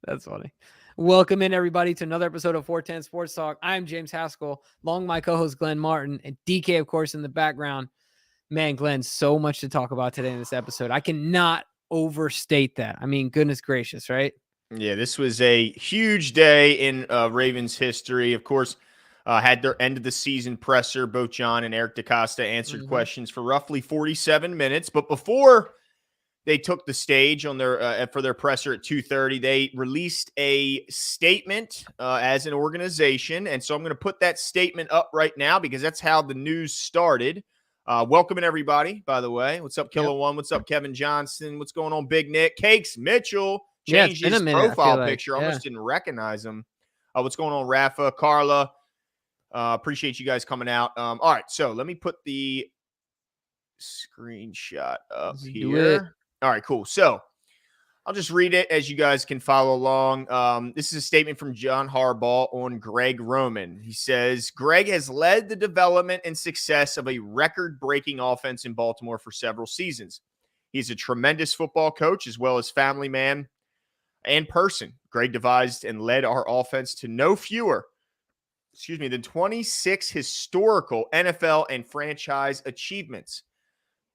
That's funny. Welcome in, everybody, to another episode of 410 Sports Talk. I'm James Haskell, along with my co-host Glenn Martin, and DK, of course, in the background. Man, Glenn, so much to talk about today in this episode. I cannot overstate that. I mean, goodness gracious, right? Yeah, this was a huge day in Ravens history. Of course, had their end of the season presser. Both John and Eric DaCosta answered questions for roughly 47 minutes. But before they took the stage on their for their presser at 2:30, they released a statement as an organization. And so I'm going to put that statement up right now because that's how the news started. Welcoming everybody, by the way. What's up, Killer One? What's up, Kevin Johnson? What's going on, Big Nick? Cakes Mitchell Yeah, it's changed been a his minute, I profile feel like. picture. I Yeah. almost didn't recognize him. What's going on, Rafa, Carla? Appreciate you guys coming out. All right, so let me put the screenshot up here. All right, cool. So I'll just read it as you guys can follow along. This is a statement from John Harbaugh on Greg Roman. He says, Greg has led the development and success of a record-breaking offense in Baltimore for several seasons. He's a tremendous football coach as well as family man and person. Greg devised and led our offense to no fewer, than 26 historical NFL and franchise achievements.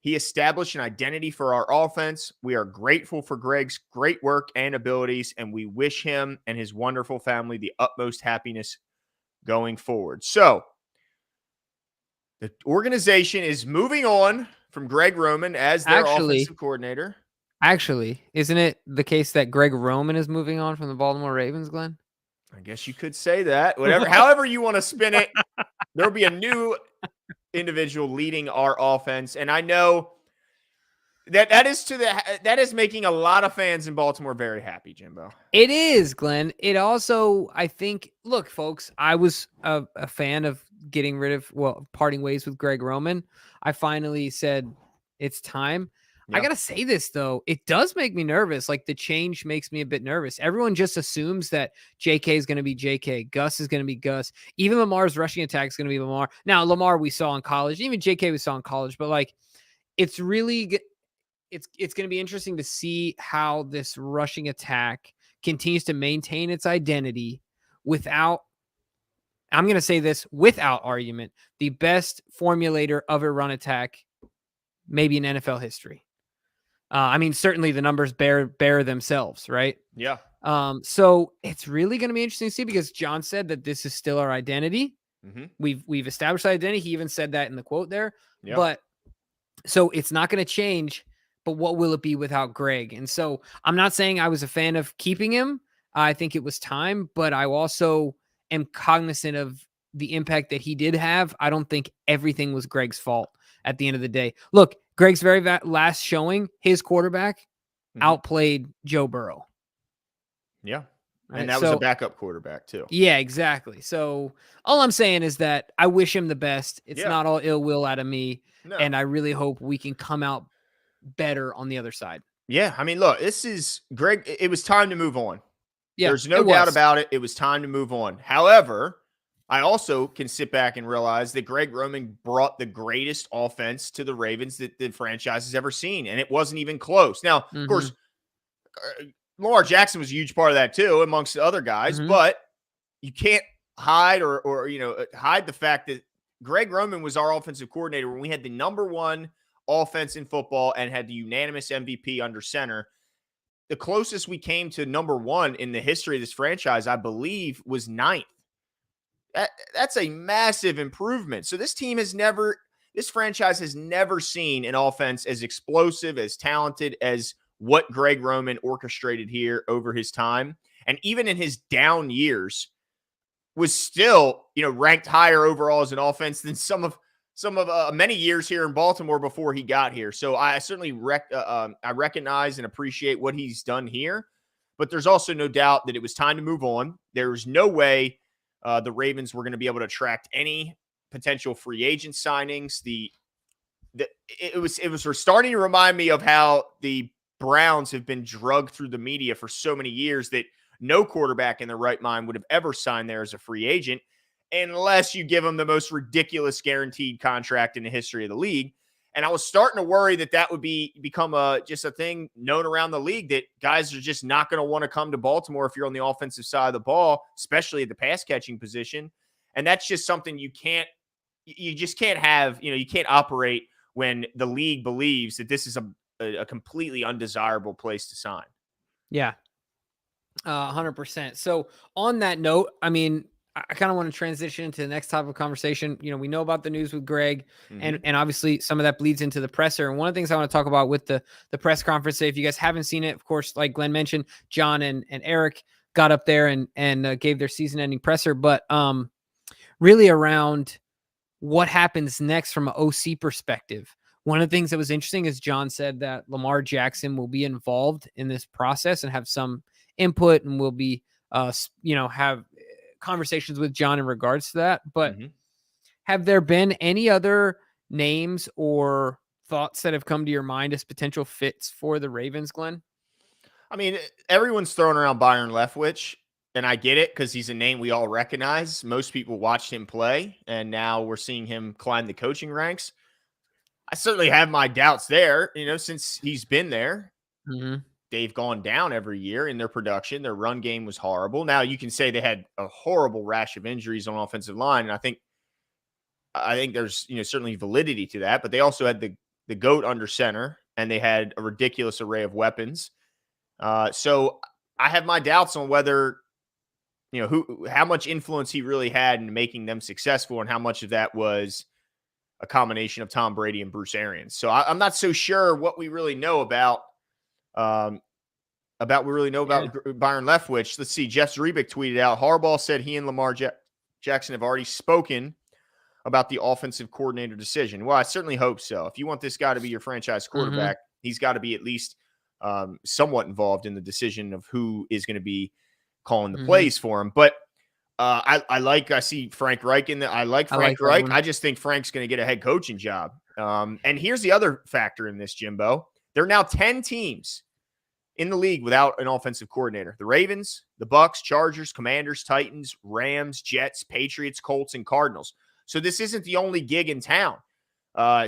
He established an identity for our offense. We are grateful for Greg's great work and abilities, and we wish him and his wonderful family the utmost happiness going forward. So, the organization is moving on from Greg Roman as their offensive coordinator. Actually, isn't it the case that Greg Roman is moving on from the Baltimore Ravens, Glenn? I guess you could say that. However you want to spin it, there'll be a new individual leading our offense, and I know that is making a lot of fans in Baltimore very happy, Jimbo. It is, Glenn. It also, I think, look, folks, I was a fan of parting ways with Greg Roman. I finally said it's time. Yeah. I got to say this, though. It does make me nervous. Like, the change makes me a bit nervous. Everyone just assumes that JK is going to be JK. Gus is going to be Gus. Even Lamar's rushing attack is going to be Lamar. Now, Lamar we saw in college. Even JK we saw in college. But, like, it's really it's going to be interesting to see how this rushing attack continues to maintain its identity without, I'm going to say this without argument, the best formulator of a run attack maybe in NFL history. I mean, certainly the numbers bear themselves, right? Yeah. So it's really going to be interesting to see because John said that this is still our identity. Mm-hmm. We've established identity. He even said that in the quote there. Yeah. But so it's not going to change. But what will it be without Greg? And so I'm not saying I was a fan of keeping him. I think it was time, but I also am cognizant of the impact that he did have. I don't think everything was Greg's fault at the end of the day. Look, Greg's very last showing, his quarterback outplayed Joe Burrow. Yeah. Right? And that was a backup quarterback too. Yeah, exactly. So all I'm saying is that I wish him the best. It's not all ill will out of me. No. And I really hope we can come out better on the other side. Yeah. I mean, look, this is Greg. It was time to move on. Yeah, there's no doubt about it. It was time to move on. However, I also can sit back and realize that Greg Roman brought the greatest offense to the Ravens that the franchise has ever seen, and it wasn't even close. Now, of course, Lamar Jackson was a huge part of that too, amongst the other guys, but you can't hide or hide the fact that Greg Roman was our offensive coordinator when we had the #1 offense in football and had the unanimous MVP under center. The closest we came to #1 in the history of this franchise, I believe, was 9th. That's a massive improvement. So this franchise has never seen an offense as explosive, as talented as what Greg Roman orchestrated here over his time. And even in his down years, was still, ranked higher overall as an offense than some of many years here in Baltimore before he got here. So I certainly I recognize and appreciate what he's done here, but there's also no doubt that it was time to move on. There was no way the Ravens were going to be able to attract any potential free agent signings. It was starting to remind me of how the Browns have been drugged through the media for so many years that no quarterback in their right mind would have ever signed there as a free agent unless you give them the most ridiculous guaranteed contract in the history of the league. And I was starting to worry that would become just a thing known around the league, that guys are just not going to want to come to Baltimore if you're on the offensive side of the ball, especially at the pass catching position. And that's just something you just can't have. You can't operate when the league believes that this is a completely undesirable place to sign. Yeah. 100%. So on that note, I mean, I kind of want to transition into the next type of conversation. We know about the news with Greg, and obviously some of that bleeds into the presser. And one of the things I want to talk about with the press conference, if you guys haven't seen it, of course, like Glenn mentioned, John and Eric got up there and gave their season-ending presser, but really around what happens next from an OC perspective. One of the things that was interesting is John said that Lamar Jackson will be involved in this process and have some input, and will be, have conversations with John in regards to that. But have there been any other names or thoughts that have come to your mind as potential fits for the Ravens, Glenn? I mean, everyone's throwing around Byron Leftwich, and I get it because he's a name we all recognize. Most people watched him play, and now we're seeing him climb the coaching ranks. I certainly have my doubts there, since he's been there. They've gone down every year in their production. Their run game was horrible. Now, you can say they had a horrible rash of injuries on offensive line, and I think there's certainly validity to that. But they also had the GOAT under center, and they had a ridiculous array of weapons. So I have my doubts on whether how much influence he really had in making them successful, and how much of that was a combination of Tom Brady and Bruce Arians. So I'm not so sure what we really know about Byron Leftwich. Let's see. Jeff Zrebick tweeted out, Harbaugh said he and Lamar Jackson have already spoken about the offensive coordinator decision. Well, I certainly hope so. If you want this guy to be your franchise quarterback, he's got to be at least somewhat involved in the decision of who is going to be calling the plays for him. But I see Frank Reich in there. I like Frank Reich. I just think Frank's going to get a head coaching job. And here's the other factor in this, Jimbo. There are now 10 teams in the league without an offensive coordinator. The Ravens, the Bucks, Chargers, Commanders, Titans, Rams, Jets, Patriots, Colts, and Cardinals. So this isn't the only gig in town.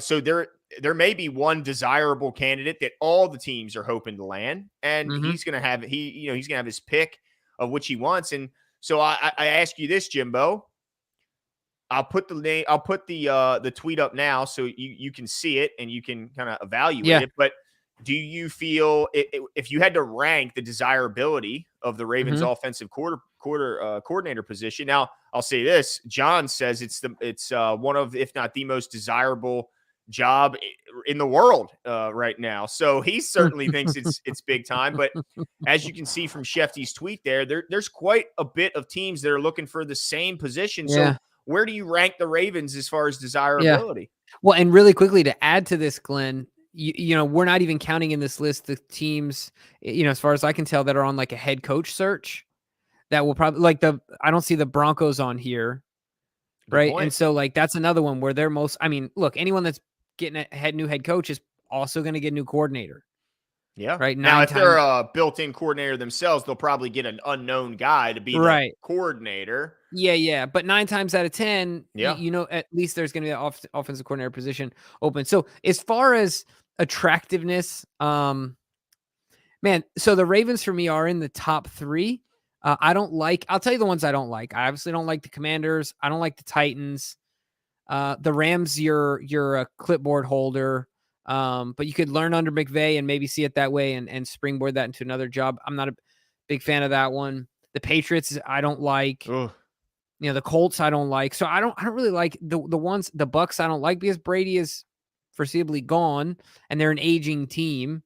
So there may be one desirable candidate that all the teams are hoping to land, and he's going to have his pick of which he wants. And so I ask you this, Jimbo. I'll put the tweet up now so you can see it and you can kind of evaluate it. But do you feel if you had to rank the desirability of the Ravens offensive coordinator position? Now, I'll say this: John says it's one of, if not the most desirable job in the world right now. So he certainly thinks it's big time. But as you can see from Shefty's tweet there's quite a bit of teams that are looking for the same position. So where do you rank the Ravens as far as desirability? Yeah. Well, and really quickly to add to this, Glenn, we're not even counting in this list the teams, as far as I can tell, that are on like a head coach search. That will probably I don't see the Broncos on here. Good right. point. And so that's another one where they're look, anyone that's getting a new head coach is also going to get a new coordinator. Yeah. Right. Now, if they're a built-in coordinator themselves, they'll probably get an unknown guy to be the coordinator. Yeah. But 9 times out of 10, at least there's going to be an offensive coordinator position open. So as far as attractiveness, so the Ravens for me are in the top 3. I'll tell you the ones I don't like. I obviously don't like the Commanders. I don't like the Titans. The Rams, you're a clipboard holder. But you could learn under McVay and maybe see it that way and springboard that into another job. I'm not a big fan of that one. The Patriots, I don't like. Ugh. The Colts, I don't like. So I don't really like the Bucks. I don't like because Brady is foreseeably gone and they're an aging team.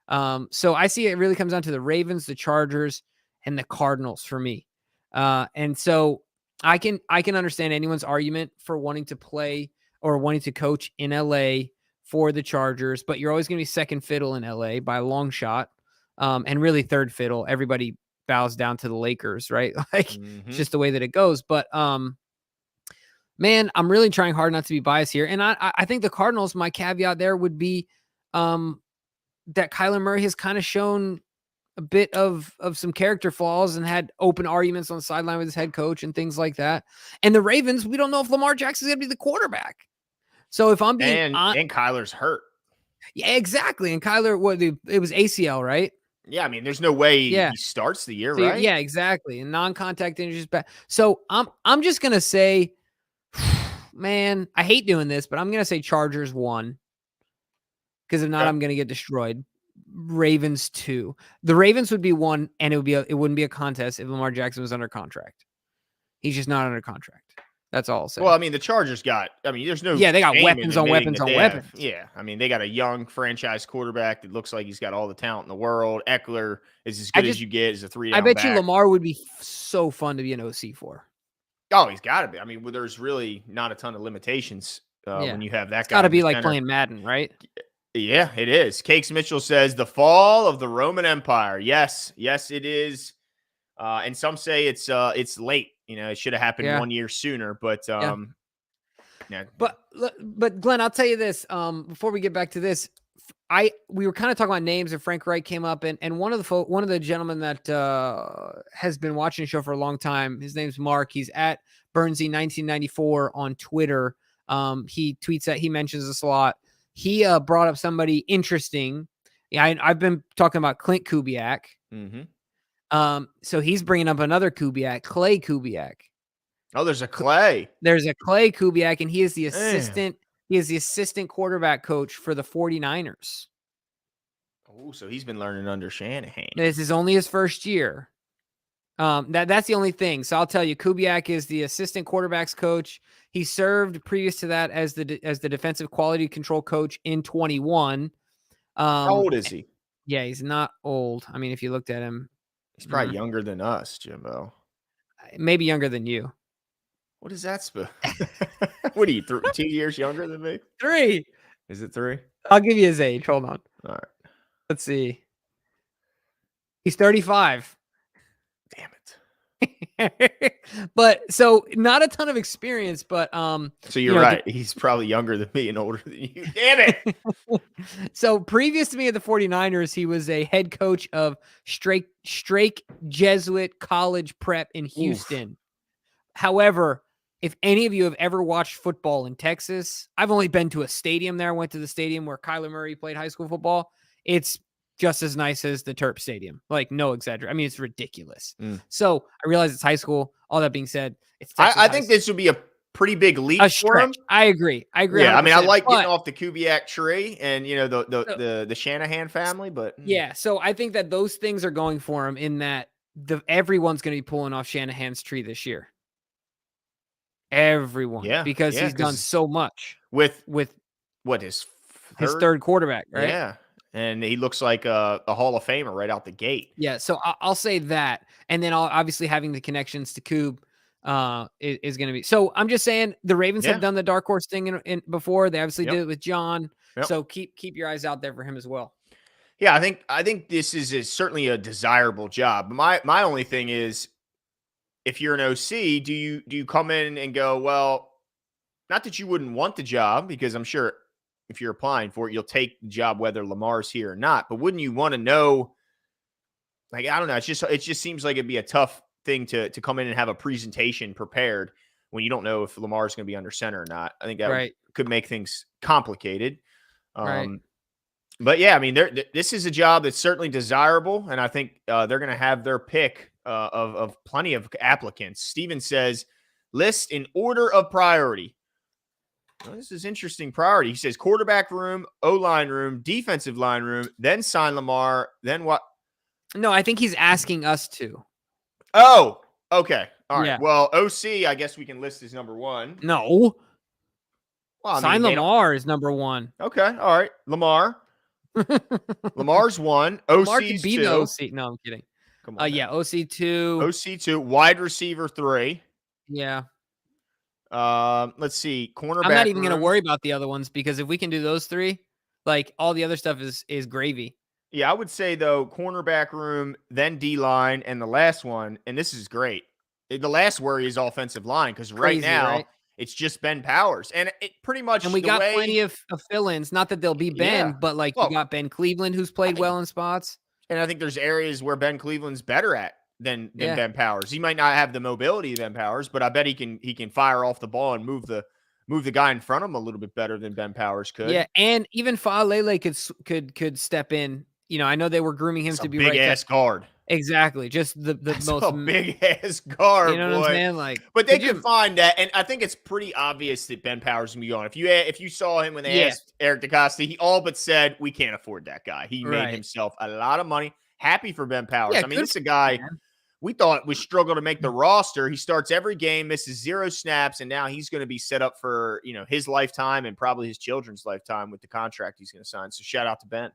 So I see it really comes down to the Ravens, the Chargers, and the Cardinals for me. And so I can understand anyone's argument for wanting to play or wanting to coach in LA for the Chargers, but you're always going to be second fiddle in LA by a long shot. And really third fiddle. Everybody bows down to the Lakers, right? It's just the way that it goes. But man, I'm really trying hard not to be biased here. And I think the Cardinals, my caveat there would be that Kyler Murray has kind of shown a bit of some character flaws and had open arguments on the sideline with his head coach and things like that. And the Ravens, we don't know if Lamar Jackson is going to be the quarterback. So if I'm being and Kyler's hurt. yeah, exactly. And Kyler, it was ACL, right? Yeah, I mean, there's no way Yeah. he starts the year, So right? yeah, exactly. And non-contact injuries back. So I'm just gonna say, man, I hate doing this, but I'm gonna say Chargers 1. Because if not, Okay. I'm gonna get destroyed. Ravens 2. The Ravens would be 1, and it wouldn't be a contest if Lamar Jackson was under contract. He's just not under contract. That's all I'll say. Well, I mean, the Chargers there's no Yeah, they got shame weapons in on admitting weapons that on they have, weapons. yeah, I mean, they got a young franchise quarterback that looks like he's got all the talent in the world. Eckler is as good as you get as a 3 I down bet you back. Lamar would be so fun to be an OC for. Oh, he's got to be. I mean, there's really not a ton of limitations Yeah. when you have that It's guy got to in be the like center. playing Madden, right? Yeah, it is. Cakes Mitchell says the fall of the Roman Empire. Yes, it is. And some say it's late. You know, it should have happened Yeah. 1 year sooner. But Yeah. yeah. But Glenn, I'll tell you this. Before we get back to this, we were kind of talking about names, and Frank Reich came up, and one of the gentlemen that has been watching the show for a long time. His name's Mark. He's at Burnsy 1994 on Twitter. He tweets that he mentions this a lot. He brought up somebody interesting. Yeah, I've been talking about Clint Kubiak. Mm-hmm. So he's bringing up another Kubiak, Clay Kubiak. Oh, there's a Clay. There's a Clay Kubiak, and he is the Damn. assistant. He is the assistant quarterback coach for the 49ers. Oh, so he's been learning under Shanahan. This is only his first year. That's the only thing. So I'll tell you, Kubiak is the assistant quarterbacks coach. He served previous to that as the defensive quality control coach in 21. How old is he? Yeah, he's not old. I mean, if you looked at him, He's probably younger than us, Jimbo. Maybe younger than you. What is that? What are you, 2 years younger than me? 3. Is it 3? I'll give you his age. Hold on. All right. Let's see. He's 35. Damn it. But so not a ton of experience, but so you're right. He's probably younger than me and older than you. Damn it. So previous to me at the 49ers, he was a head coach of Strake Jesuit College Prep in Houston. Oof. However, if any of you have ever watched football in Texas, I've only been to a stadium there. I went to the stadium where Kyler Murray played high school football. It's just as nice as the Terp Stadium. Like, no exaggeration. I mean, it's ridiculous. So I realize it's high school. All that being said, it's Texas I think this would be a pretty big leap for him. I agree. Yeah, I mean, I like getting off the Kubiak tree and, you know, the Shanahan family, but yeah. So I think that those things are going for him in that everyone's going to be pulling off Shanahan's tree this year. Everyone. Yeah. Because he's done so much with what his third quarterback, right? Yeah. And he looks like a Hall of Famer right out the gate. Yeah, so I'll say that. And then obviously having the connections to Koob is going to be. So I'm just saying the Ravens have done the dark horse thing in before. They obviously did it with John. So keep your eyes out there for him as well. Yeah, I think this is certainly a desirable job. My only thing is, if you're an OC, do you come in and go, well, not that you wouldn't want the job, because I'm sure if you're applying for it, you'll take the job whether Lamar's here or not. But wouldn't you want to know? Like, I don't know. It just seems like it'd be a tough thing to come in and have a presentation prepared when you don't know if Lamar's going to be under center or not. I think that could make things complicated. But yeah, I mean, this is a job that's certainly desirable, and I think they're going to have their pick of plenty of applicants. Steven says, list in order of priority. Well, this is interesting priority. He says quarterback room, O-line room, defensive line room, then sign Lamar, then what? No, I think he's asking us to. Oh, okay. All right. Yeah. Well, OC, I guess we can list as number 1. No. Well, sign Lamar is number 1. Okay. All right. Lamar. Lamar's 1. OC's 2. The OC. No, I'm kidding. Come on. Yeah, OC 2. OC 2. Wide receiver 3. Yeah. Let's see. Cornerback. I'm not even going to worry about the other ones, because if we can do those 3, like, all the other stuff is gravy. Yeah, I would say, though, cornerback room, then D-line, and the last one, and this is great. The last worry is offensive line, because right now it's just Ben Powers. And it pretty much. And we got plenty of fill-ins. Not that they'll be Ben, but like you got Ben Cleveland, who's played well in spots. And I think there's areas where Ben Cleveland's better at than Ben Powers. He might not have the mobility of Ben Powers, but I bet he can fire off the ball and move the move the guy in front of him a little bit better than Ben Powers could. Yeah, and even Faalele could step in. You know, I know they were grooming him That's to a be big right ass guard. exactly, just the That's most a big ass you guard, know what I'm boy. saying? Like, But they could could you find that, and I think it's pretty obvious that Ben Powers is gonna be gone. If you saw him when they Yeah, asked Eric DeCosta, he all but said, "We can't afford that guy." He made right. himself a lot of money. Happy for Ben Powers. Yeah, I mean, good this is for a guy him, we thought would struggle to make the man. roster. He starts every game, misses 0 snaps, and now he's going to be set up for his lifetime and probably his children's lifetime with the contract he's going to sign. So shout out to Ben.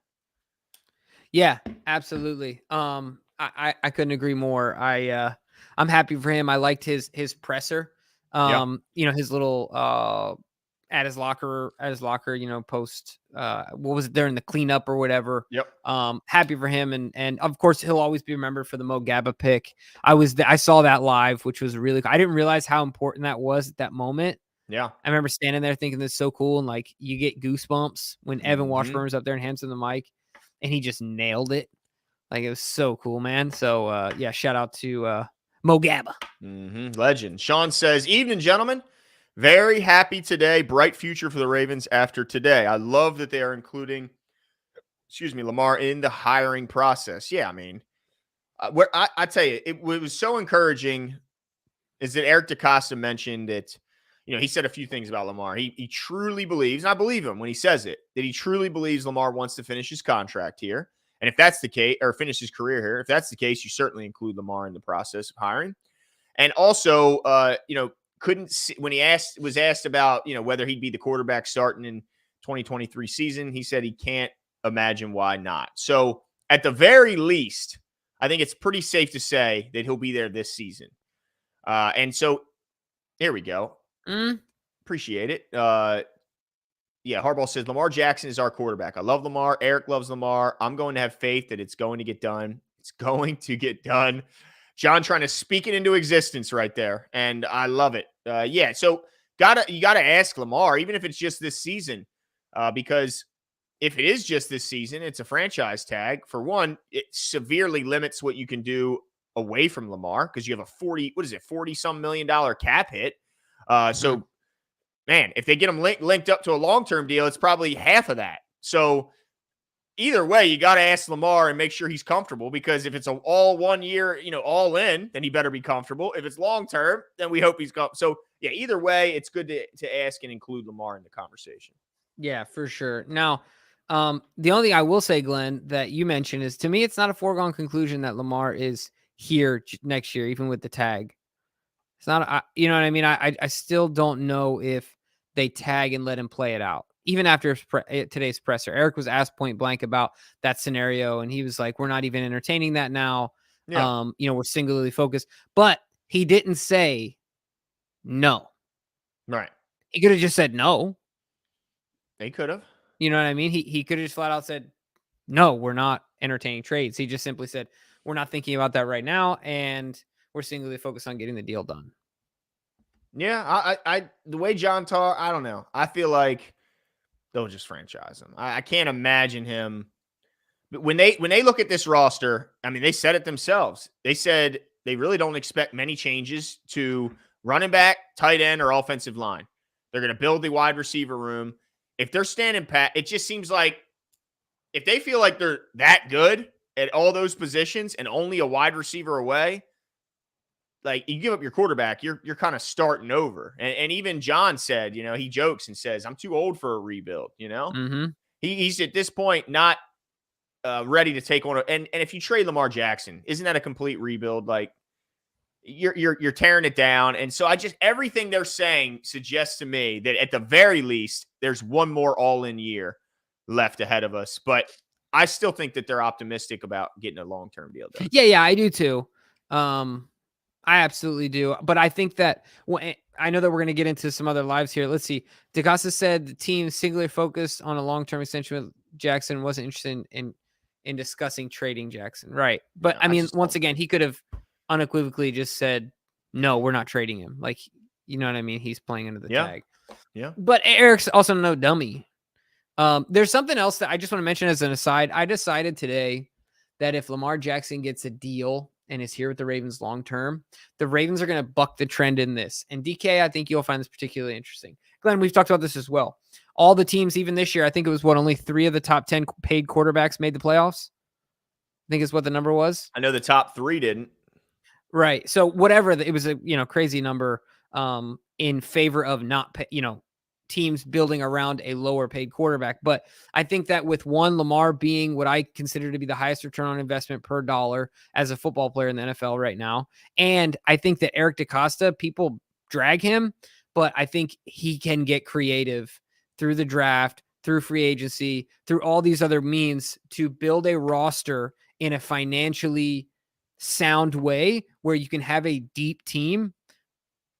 Yeah, absolutely. I couldn't agree more. I'm happy for him. I liked his presser. Yeah. His little at his locker, post what was it there in the cleanup or whatever. Yep. Happy for him, and of course he'll always be remembered for the Mo Gaba pick. I saw that live, which was really I didn't realize how important that was at that moment. Yeah. I remember standing there thinking this is so cool, and like you get goosebumps when Evan Washburn up there and hands him the mic, and he just nailed it. Like, it was so cool, man. So, yeah, shout out to Mo Gaba. Legend. Sean says, "Evening, gentlemen. Very happy today. Bright future for the Ravens after today. I love that they are including, Lamar in the hiring process." Yeah, I mean, I tell you, it was so encouraging is that Eric DeCosta mentioned that, he said a few things about Lamar. He truly believes, and I believe him when he says it, that he truly believes Lamar wants to finish his contract here. And if that's the case, or finish his career here, if that's the case, you certainly include Lamar in the process of hiring. And also, couldn't see, when he was asked about, whether he'd be the quarterback starting in 2023 season, he said he can't imagine why not. So at the very least, I think it's pretty safe to say that he'll be there this season. And so here we go. Appreciate it. Yeah, Harbaugh says, Lamar Jackson is our quarterback. I love Lamar. Eric loves Lamar. I'm going to have faith that it's going to get done. It's going to get done. John trying to speak it into existence right there. And I love it. Yeah, so you gotta ask Lamar, even if it's just this season, because if it is just this season, it's a franchise tag. For one, it severely limits what you can do away from Lamar because you have a $40-some million cap hit. So, man, if they get him linked up to a long-term deal, it's probably half of that. So either way, you got to ask Lamar and make sure he's comfortable, because if it's all 1 year, all in, then he better be comfortable. If it's long-term, then we hope he's comfortable. So, yeah, either way, it's good to ask and include Lamar in the conversation. Yeah, for sure. Now, the only thing I will say, Glenn, that you mentioned is, to me, it's not a foregone conclusion that Lamar is here next year, even with the tag. It's not, you know what I mean? I still don't know if they tag and let him play it out. Even after today's presser, Eric was asked point blank about that scenario, and he was like, we're not even entertaining that now. Yeah. We're singularly focused. But he didn't say no. Right. He could have just said no. They could have. You know what I mean? He could have just flat out said, no, we're not entertaining trades. He just simply said, we're not thinking about that right now, and we're singularly focused on getting the deal done. Yeah, I the way John talk, I don't know. I feel like they'll just franchise him. I can't imagine him. But when they look at this roster, I mean, they said it themselves. They said they really don't expect many changes to running back, tight end, or offensive line. They're going to build the wide receiver room. If they're standing pat, it just seems like if they feel like they're that good at all those positions and only a wide receiver away, like, you give up your quarterback, you're kind of starting over. And even John said, he jokes and says, I'm too old for a rebuild, He's at this point not ready to take on and if you trade Lamar Jackson, isn't that a complete rebuild? Like, you're tearing it down. And so everything they're saying suggests to me that at the very least, there's one more all-in year left ahead of us. But I still think that they're optimistic about getting a long-term deal done. Yeah, I do too. I absolutely do. But I think that I know that we're going to get into some other lives here. Let's see. DeCosta said the team singularly focused on a long-term extension with Jackson, wasn't interested in discussing trading Jackson. Right. But No, I mean, once again, he could have unequivocally just said, no, we're not trading him. Like, you know what I mean? He's playing under the tag. Yeah. But Eric's also no dummy. There's something else that I just want to mention as an aside. I decided today that if Lamar Jackson gets a deal and is here with the Ravens long term, the Ravens are going to buck the trend in this. And DK, I think you'll find this particularly interesting. Glenn, we've talked about this as well. All the teams, even this year, I think it was only 3 of the top 10 paid quarterbacks made the playoffs. I think is what the number was. I know the top 3 didn't. Right. So whatever, it was a crazy number in favor of not teams building around a lower paid quarterback. But I think that with Lamar being what I consider to be the highest return on investment per dollar as a football player in the NFL right now, and I think that Eric DeCosta, people drag him, but I think he can get creative through the draft, through free agency, through all these other means to build a roster in a financially sound way where you can have a deep team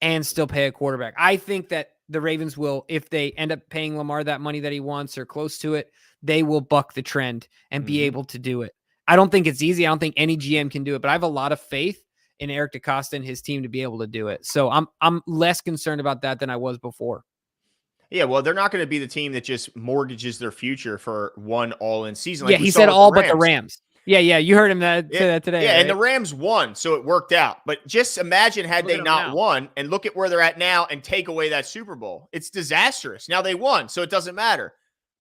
and still pay a quarterback. I think that the Ravens will, if they end up paying Lamar that money that he wants or close to it, they will buck the trend and be able to do it. I don't think it's easy. I don't think any GM can do it, but I have a lot of faith in Eric DeCosta and his team to be able to do it. So I'm less concerned about that than I was before. Yeah, well, they're not going to be the team that just mortgages their future for one all-in season. Like he said all but the Rams. Yeah, you heard him say that today. Yeah, right? and the Rams won, so it worked out. But just imagine had they not won, and look at where they're at now and take away that Super Bowl. It's disastrous. Now they won, so it doesn't matter.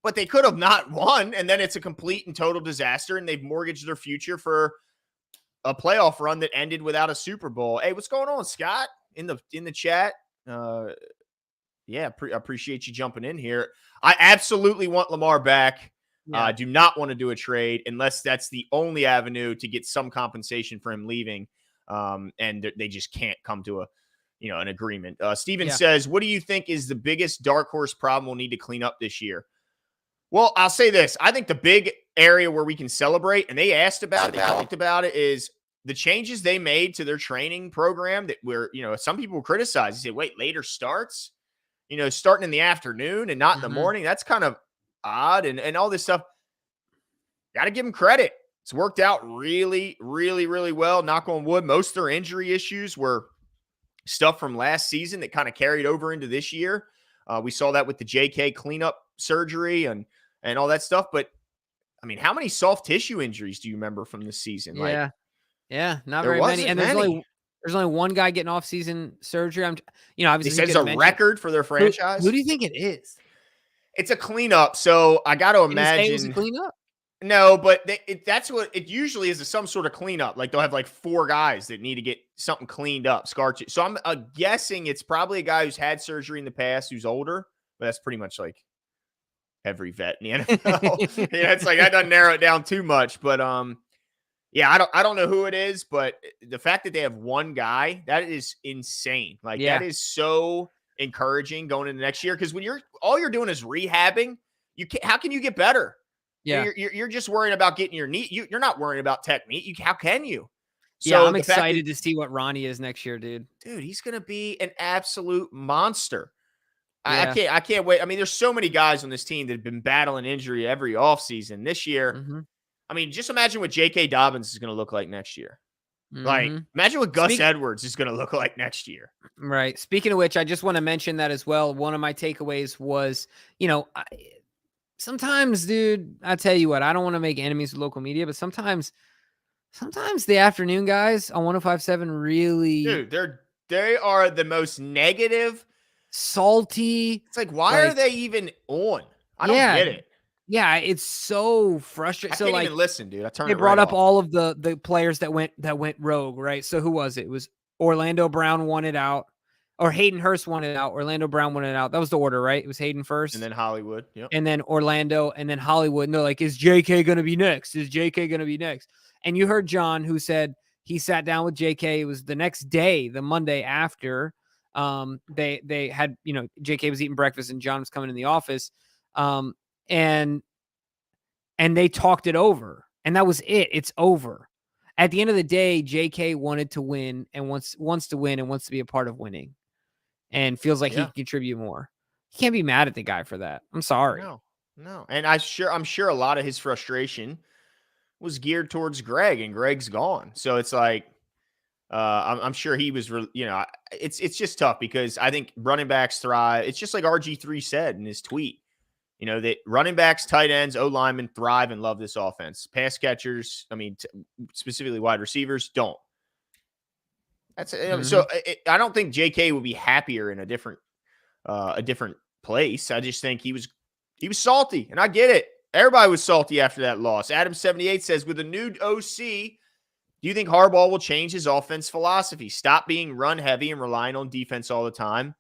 But they could have not won, and then it's a complete and total disaster, and they've mortgaged their future for a playoff run that ended without a Super Bowl. Hey, what's going on, Scott? In the chat. Yeah, appreciate you jumping in here. I absolutely want Lamar back. Yeah. Do not want to do a trade unless that's the only avenue to get some compensation for him leaving. And they just can't come to an agreement. Steven says, what do you think is the biggest dark horse problem we'll need to clean up this year? Well, I'll say this. I think the big area where we can celebrate, and they asked about it, they talked about it, is the changes they made to their training program that some people criticize. They say, wait, later starts, starting in the afternoon and not in the morning. That's kind of odd and all this stuff. Got to give them credit. It's worked out really, really, really well. Knock on wood. Most of their injury issues were stuff from last season that kind of carried over into this year. We saw that with the JK cleanup surgery and all that stuff. But I mean, how many soft tissue injuries do you remember from this season? Yeah, not very many. And there's only one guy getting off-season surgery. Obviously, he says a record for their franchise. Who do you think it is? It's a cleanup, so I got to imagine. It's a cleanup? No, but that's what it usually is some sort of cleanup. Like they'll have like 4 guys that need to get something cleaned up, scar tissue. So I'm guessing it's probably a guy who's had surgery in the past who's older, but that's pretty much like every vet in the NFL. It's like that doesn't narrow it down too much, but yeah, I don't know who it is, but the fact that they have one guy, that is insane. Like that is so encouraging going into next year, because when all you're doing is rehabbing, how can you get better? Yeah, you're just worrying about getting your knee. You're not worrying about technique. How can you? So I'm excited to see what Ronnie is next year, dude. Dude, he's gonna be an absolute monster. Yeah. I can't wait. I mean, there's so many guys on this team that have been battling injury every offseason. This year, I mean, just imagine what J.K. Dobbins is going to look like next year. Like, imagine what Gus Edwards is going to look like next year. Right. Speaking of which, I just want to mention that as well. One of my takeaways was, sometimes, dude, I tell you what, I don't want to make enemies with local media, but sometimes the afternoon guys on 105.7 really. Dude, they are the most negative, salty. It's like, why are they even on? I don't get it. Yeah, it's so frustrating. I can't even listen, dude. I turned. They brought up all of the players that went rogue, right? So who was it? It was Orlando Brown wanted out, or Hayden Hurst wanted out. Orlando Brown wanted out. That was the order, right? It was Hayden first, and then Hollywood, and then Orlando, and then Hollywood. And they're like, is JK going to be next? Is JK going to be next? And you heard John, who said he sat down with JK. It was the next day, the Monday after. They had, JK was eating breakfast and John was coming in the office. And they talked it over, and that was it. It's over. At the end of the day, JK wanted to win and wants to win and wants to be a part of winning, and feels like he can contribute more. You can't be mad at the guy for that. I'm sorry. No. And I'm sure a lot of his frustration was geared towards Greg, and Greg's gone. So it's like, I'm sure he was, it's just tough, because I think running backs thrive. It's just like RG3 said in his tweet. That running backs, tight ends, O-linemen thrive and love this offense. Pass catchers, specifically wide receivers, don't. That's Mhm. so. I don't think J.K. would be happier in a different place. I just think he was salty, and I get it. Everybody was salty after that loss. Adam78 says, with a new OC, do you think Harbaugh will change his offense philosophy? Stop being run heavy and relying on defense all the time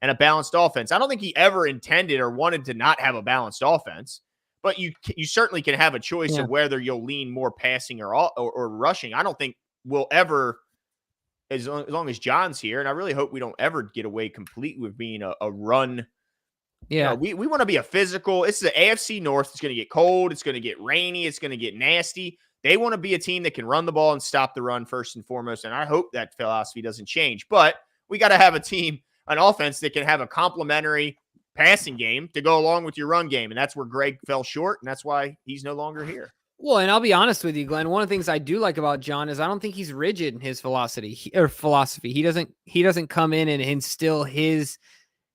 and a balanced offense. I don't think he ever intended or wanted to not have a balanced offense, but you certainly can have a choice Yeah. of whether you'll lean more passing or rushing. I don't think we'll ever, as long as John's here, and I really hope we don't ever get away completely with being a run. Yeah. We want to be a physical. It's the AFC North. It's going to get cold. It's going to get rainy. It's going to get nasty. They want to be a team that can run the ball and stop the run first and foremost. And I hope that philosophy doesn't change. But we got to have a team, an offense that can have a complementary passing game to go along with your run game. And that's where Greg fell short. And that's why he's no longer here. Well, and I'll be honest with you, Glenn. One of the things I do like about John is I don't think he's rigid in his philosophy. He doesn't come in and instill his,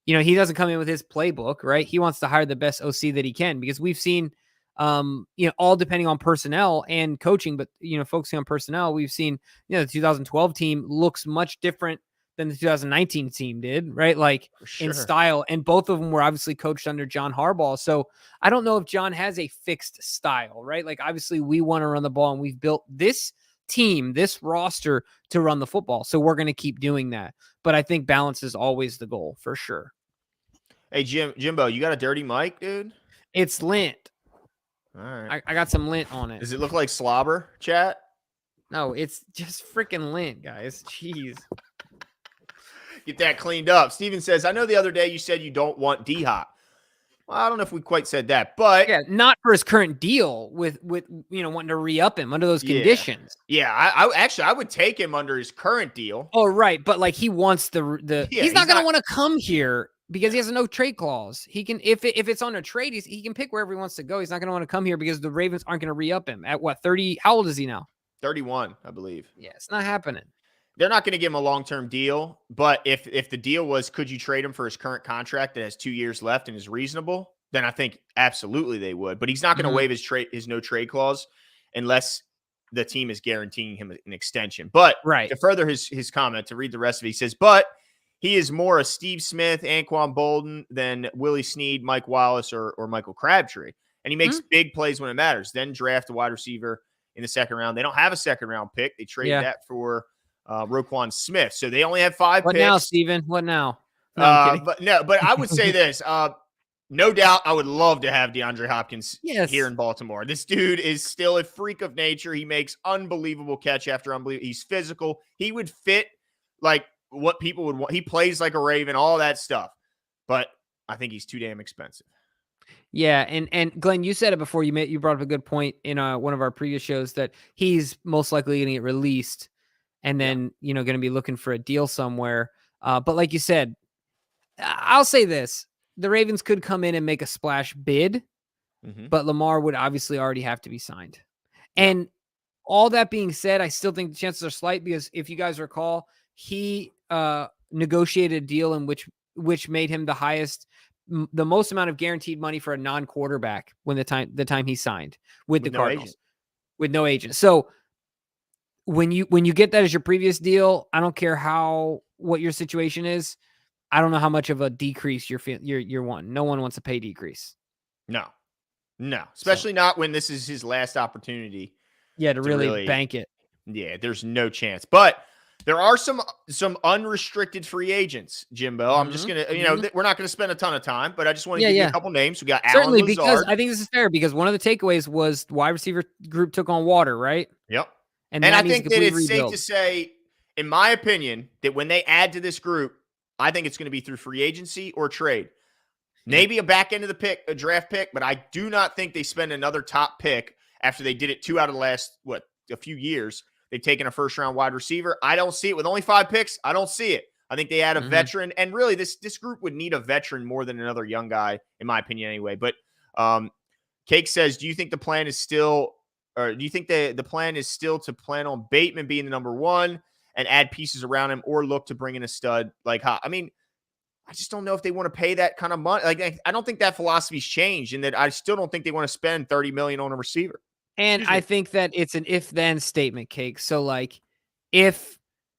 he doesn't come in with his playbook, right? He wants to hire the best OC that he can, because we've seen, all depending on personnel and coaching, but, focusing on personnel, we've seen, the 2012 team looks much different than the 2019 team did, right? Like in style. And both of them were obviously coached under John Harbaugh. So I don't know if John has a fixed style, right? Like obviously we want to run the ball, and we've built this team, this roster to run the football. So we're going to keep doing that. But I think balance is always the goal for sure. Hey, Jimbo, you got a dirty mic, dude? It's lint. All right. I got some lint on it. Does it look like slobber, chat? No, it's just freaking lint, guys. Jeez. Get that cleaned up. Steven says, I know the other day you said you don't want D-Hop. Well, I don't know if we quite said that, but yeah, not for his current deal with wanting to re-up him under those conditions. Yeah, I would take him under his current deal. Oh, right, but like he wants he's not going to want to come here because he has a no trade clause. He can if it's on a trade, he can pick wherever he wants to go. He's not going to want to come here because the Ravens aren't going to re-up him at what 30. How old is he now? 31, I believe. Yeah, it's not happening. They're not going to give him a long-term deal, but if the deal was, could you trade him for his current contract that has 2 years left and is reasonable, then I think absolutely they would. But he's not going to waive his no trade clause unless the team is guaranteeing him an extension. But to further his comment, to read the rest of it, he says, but he is more a Steve Smith, Anquan Bolden than Willie Snead, Mike Wallace, or Michael Crabtree. And he makes big plays when it matters. Then draft a wide receiver in the second round. They don't have a second-round pick. They traded that for Roquan Smith. So they only have 5 picks. What now, Steven? What now? No, but I would say this. No doubt I would love to have DeAndre Hopkins here in Baltimore. This dude is still a freak of nature. He makes unbelievable catch after unbelievable. He's physical. He would fit like what people would want. He plays like a Raven, all that stuff. But I think he's too damn expensive. Yeah, and Glenn, you said it before. You brought up a good point in one of our previous shows that he's most likely going to get released and then, going to be looking for a deal somewhere. But like you said, I'll say this. The Ravens could come in and make a splash bid, but Lamar would obviously already have to be signed. And all that being said, I still think the chances are slight because if you guys recall, he negotiated a deal in which made him the most amount of guaranteed money for a non-quarterback when the time he signed with the Cardinals with no agent. So when you get that as your previous deal, I don't care what your situation is. I don't know how much of a decrease you're wanting. No one wants to pay decrease. No, especially not when this is his last opportunity. Yeah, to really bank it. Yeah, there's no chance. But there are some unrestricted free agents, Jimbo. I'm just gonna, we're not gonna spend a ton of time, but I just want to give you a couple names. We got certainly Alan Lazard. Because I think this is fair because one of the takeaways was the wide receiver group took on water, right? Yep. And I think that it's safe to say, in my opinion, that when they add to this group, I think it's going to be through free agency or trade. Maybe a back end of the pick, a draft pick, but I do not think they spend another top pick after they did it 2 out of the last, a few years. They've taken a first-round wide receiver. I don't see it. With only 5 picks, I don't see it. I think they add a veteran. And really, this group would need a veteran more than another young guy, in my opinion anyway. But Cake says, do you think the plan is still to plan on Bateman being the number 1 and add pieces around him or look to bring in a stud like Hop? I mean, I just don't know if they want to pay that kind of money. Like, I don't think that philosophy's changed, and that I still don't think they want to spend $30 million on a receiver. And I think that it's an if-then statement, Cake. So, like, if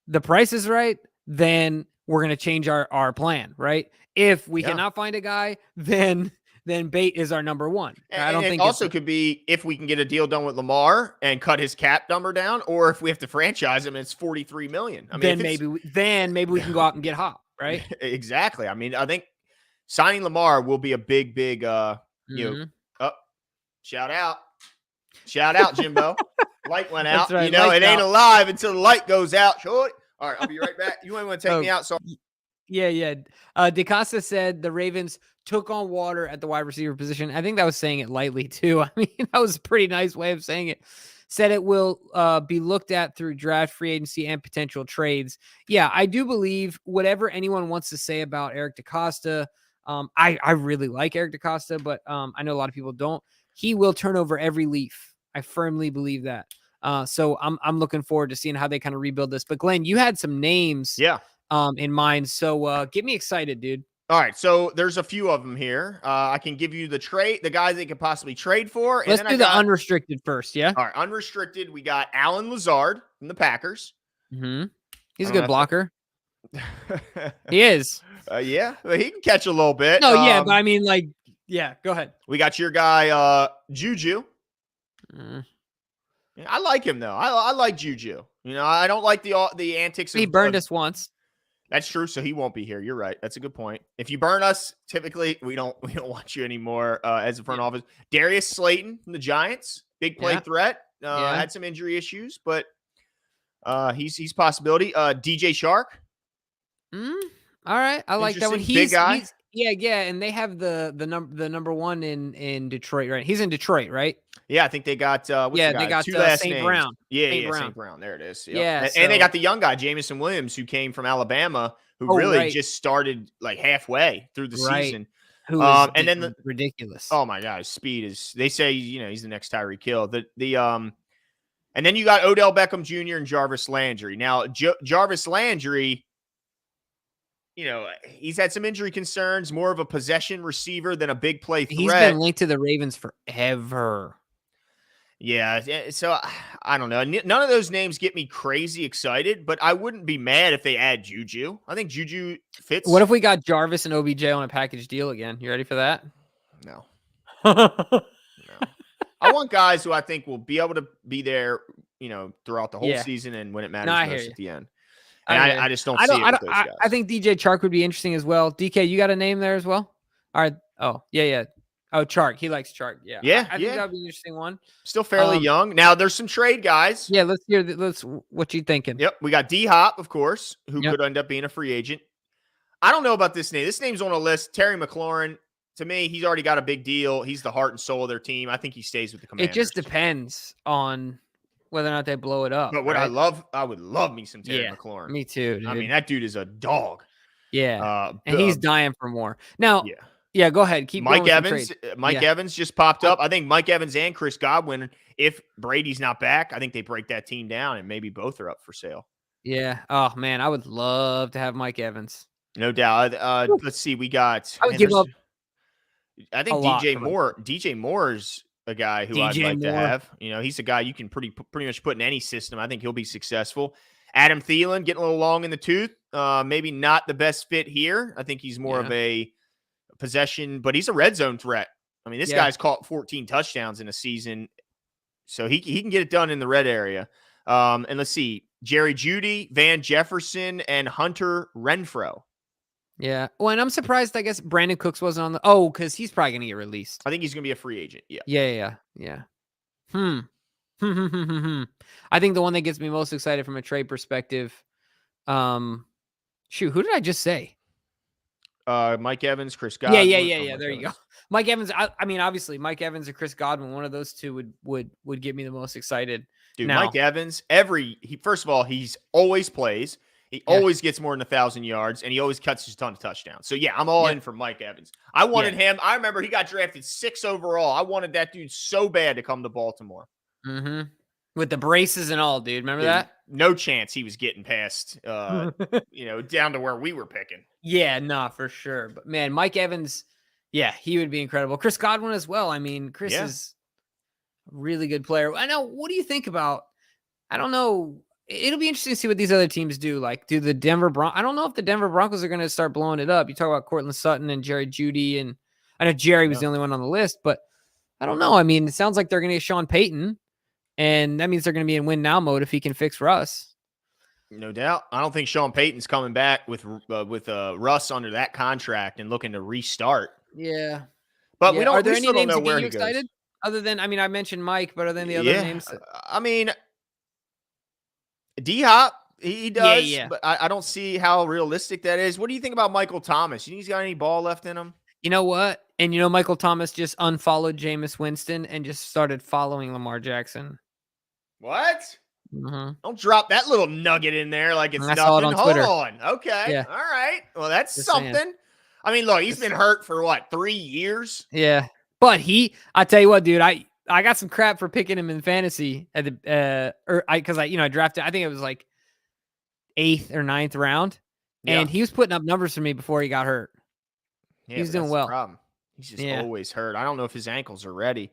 the price is right, then we're going to change our plan, right? If we Yeah. cannot find a guy, then Bate is our number one. I And don't it think it's also could be if we can get a deal done with Lamar and cut his cap number down, or if we have to franchise him, it's 43 million. I mean, then if it's maybe we can go out and get Hop, right? exactly. I mean, I think signing Lamar will be a big, you know, Mhm. shout out. Shout out, Jimbo. Light went out. That's right, You know, it lights ain't out. alive until the light goes out. Short. All right, I'll be right back. You ain't want to take Oh, me out. So yeah. DeCosta said the Ravens took on water at the wide receiver position. I think that was saying it lightly too. I mean, that was a pretty nice way of saying it. Said it will be looked at through draft, free agency, and potential trades. Yeah, I do believe whatever anyone wants to say about Eric DeCosta. I really like Eric DeCosta, but I know a lot of people don't. He will turn over every leaf. I firmly believe that. So I'm looking forward to seeing how they kind of rebuild this. But Glenn, you had some names yeah. in mind. So get me excited, dude. All right, so there's a few of them here. I can give you the guys they could possibly trade for, and Let's then do I the got unrestricted first. Yeah. all right, unrestricted. We got Alan Lazard from the Packers. Mm-hmm. He's I a don't good blocker. know He is. yeah, well, he can catch a little bit. No, yeah, but I mean, like, yeah. Go ahead. We got your guy Juju. Mm. Yeah, I like him though. I like Juju. You know, I don't like the antics. He burned us once. That's true. So he won't be here. You're right. That's a good point. If you burn us, typically we don't want you anymore as a front office. Darius Slayton from the Giants, big play threat. Had some injury issues, but he's possibility. DJ Shark. All right, I like that one. Big guy. Yeah, and they have the number one in Detroit, right? He's in Detroit, right? Yeah, I think they got what's the guy? They got Two last St. names. Brown. Yeah, St. Brown. There it is. Yep. Yeah, and they got the young guy, Jamison Williams, who came from Alabama, who really just started like halfway through the season. Who is and then ridiculous. Oh my God, his speed is. They say he's the next Tyreek Hill. And then you got Odell Beckham Jr. and Jarvis Landry. Now Jarvis Landry, he's had some injury concerns, more of a possession receiver than a big play threat. He's been linked to the Ravens forever. Yeah, so I don't know. None of those names get me crazy excited, but I wouldn't be mad if they add Juju. I think Juju fits. What if we got Jarvis and OBJ on a package deal again? You ready for that? No. No. I want guys who I think will be able to be there, throughout the whole season and when it matters most at the end. And I just don't see it with those guys. I think DJ Chark would be interesting as well. DK, you got a name there as well? All right. Oh, yeah. Oh, Chark. He likes Chark. Yeah. I think that would be an interesting one. Still fairly young. Now, there's some trade guys. Yeah, let's hear what you thinking. Yep. We got D-Hop, of course, who could end up being a free agent. I don't know about this name. This name's on a list. Terry McLaurin. To me, he's already got a big deal. He's the heart and soul of their team. I think he stays with the Commanders. It just depends on whether or not they blow it up. But what I would love me some Terry McLaurin. Me too, dude. I mean, that dude is a dog. Yeah. And he's dying for more. Now, go ahead. Keep Mike going Evans. Mike Evans just popped up. I think Mike Evans and Chris Godwin, if Brady's not back, I think they break that team down and maybe both are up for sale. Yeah. Oh, man. I would love to have Mike Evans. No doubt. Let's see. We got. I would give up. I think DJ Moore. DJ Moore's a guy who I'd like to have. He's a guy you can pretty much put in any system. I think he'll be successful. Adam Thielen getting a little long in the tooth. Maybe not the best fit here. I think he's more of a possession, but he's a red zone threat. I mean, this guy's caught 14 touchdowns in a season, so he can get it done in the red area. And let's see, Jerry Jeudy, Van Jefferson, and Hunter Renfrow. Yeah. Well, and I'm surprised, I guess, Brandon Cooks wasn't on because he's probably going to get released. I think he's going to be a free agent. Yeah. Yeah. I think the one that gets me most excited from a trade perspective, who did I just say? Mike Evans, Chris Godwin. Yeah. There you go. Mike Evans. I mean, obviously, Mike Evans or Chris Godwin, one of those two would get me the most excited. Dude, Mike Evans, first of all, he's always plays. He always gets more than 1,000 yards, and he always catches a ton of touchdowns. So, I'm all in for Mike Evans. I wanted him. I remember he got drafted 6 overall. I wanted that dude so bad to come to Baltimore. Mm-hmm. With the braces and all, dude. Remember that? No chance he was getting past, down to where we were picking. Yeah, nah, for sure. But, man, Mike Evans, he would be incredible. Chris Godwin as well. I mean, Chris is a really good player. I know. What do you think about – I don't know – it'll be interesting to see what these other teams do. Like, do the Denver Broncos? I don't know if the Denver Broncos are going to start blowing it up. You talk about Cortland Sutton and Jerry Jeudy, and I know Jerry was Yeah. the only one on the list, but I don't know. I mean, it sounds like they're going to get Sean Payton, and that means they're going to be in win now mode if he can fix Russ. No doubt. I don't think Sean Payton's coming back with Russ under that contract and looking to restart. Yeah. But yeah. Are there we any still don't names know that get where you he goes. excited? Other than, I mean, I mentioned Mike, but are there any other names? I mean, D-Hop, he does, Yeah. but I don't see how realistic that is. What do you think about Michael Thomas? You think he's got any ball left in him? You know what? And Michael Thomas just unfollowed Jameis Winston and just started following Lamar Jackson. What? Mm-hmm. Don't drop that little nugget in there like it's I nothing. saw it on Hold Twitter. on. Okay. Yeah. All right. Well, that's Just something. saying. I mean, look, he's been hurt for what, 3 years? Yeah. But I tell you what, dude, I got some crap for picking him in fantasy at the because I drafted, I think it was like 8th or 9th round. And he was putting up numbers for me before he got hurt. Yeah, he was doing well. Problem. He's just always hurt. I don't know if his ankles are ready.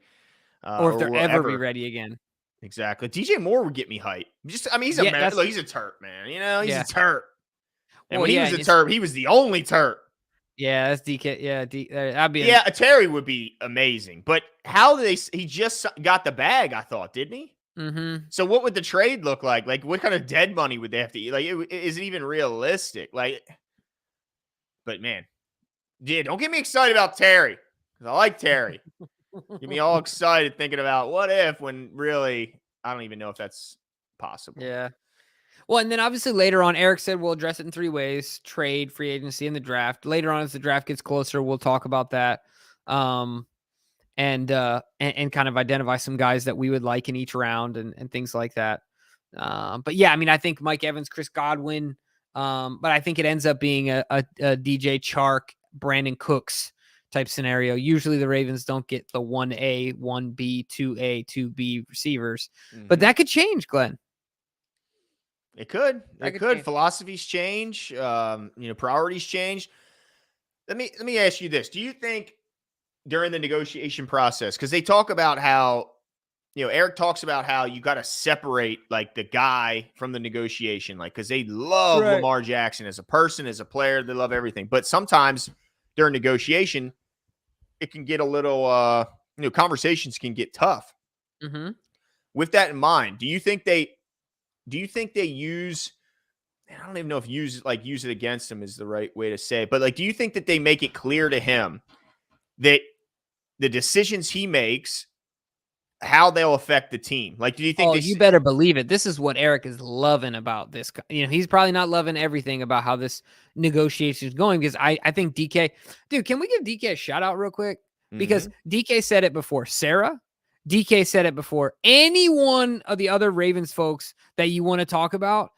Or if they're ever be ready again. Exactly. DJ Moore would get me hype. He's a man. Look, he's a Terp, man. He's a Terp. And when he was a Terp, he was the only Terp. Yeah, that's DK. Yeah, that'd be. Yeah, Terry would be amazing. But he just got the bag, I thought, didn't he? Mm-hmm. So what would the trade look like? Like, what kind of dead money would they have to eat? Like, is it even realistic? Like, but man, yeah, don't get me excited about Terry. Because I like Terry. Get me all excited thinking about what if, when really, I don't even know if that's possible. Yeah. Well, and then obviously later on, Eric said we'll address it in 3 ways: trade, free agency, and the draft. Later on, as the draft gets closer, we'll talk about that. And kind of identify some guys that we would like in each round and things like that. But yeah, I mean, I think Mike Evans, Chris Godwin, but I think it ends up being a DJ Chark, Brandon Cooks type scenario. Usually the Ravens don't get the 1A, 1B, 2A, 2B receivers, but that could change, Glenn. It could. It could. Change. Philosophies change. Priorities change. Let me ask you this. Do you think during the negotiation process, because they talk about how, Eric talks about how you got to separate like the guy from the negotiation, like, because they love Lamar Jackson as a person, as a player, they love everything. But sometimes during negotiation, it can get a little, conversations can get tough. Mm-hmm. With that in mind, do you think they use, I don't even know if use it against him is the right way to say it, but like, do you think that they make it clear to him that the decisions he makes, how they'll affect the team? Like, do you think? You better believe it. This is what Eric is loving about this. He's probably not loving everything about how this negotiation is going, because I think DK, dude, can we give DK a shout out real quick? Because DK said it before Sarah. DK said it before any one of the other Ravens folks that you want to talk about,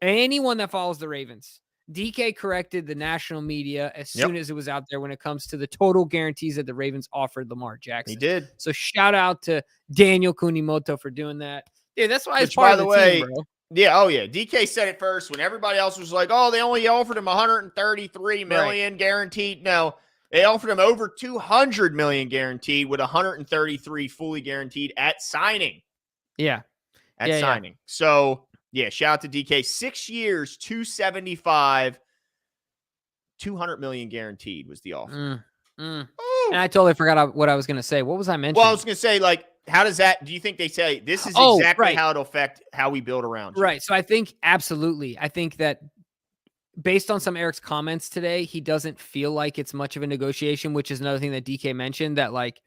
anyone that follows the Ravens. DK corrected the national media as soon as it was out there when it comes to the total guarantees that the Ravens offered Lamar Jackson. He did. So shout out to Daniel Kunimoto for doing that. Yeah, that's why it's part of the team, bro. Yeah, oh yeah. DK said it first when everybody else was like, "Oh, they only offered him 133 million guaranteed." No, they offered him over 200 million guaranteed, with 133 fully guaranteed at signing. Yeah, at signing. Yeah. So. Yeah, shout out to DK. 6 years, 275, 200 million guaranteed was the offer. And I totally forgot what I was going to say. What was I mentioning? Well, I was going to say, like, how does that, do you think they say this is exactly how it'll affect how we build around you? Right. So I think absolutely. I think that based on some Eric's comments today, he doesn't feel like it's much of a negotiation, which is another thing that DK mentioned, that like,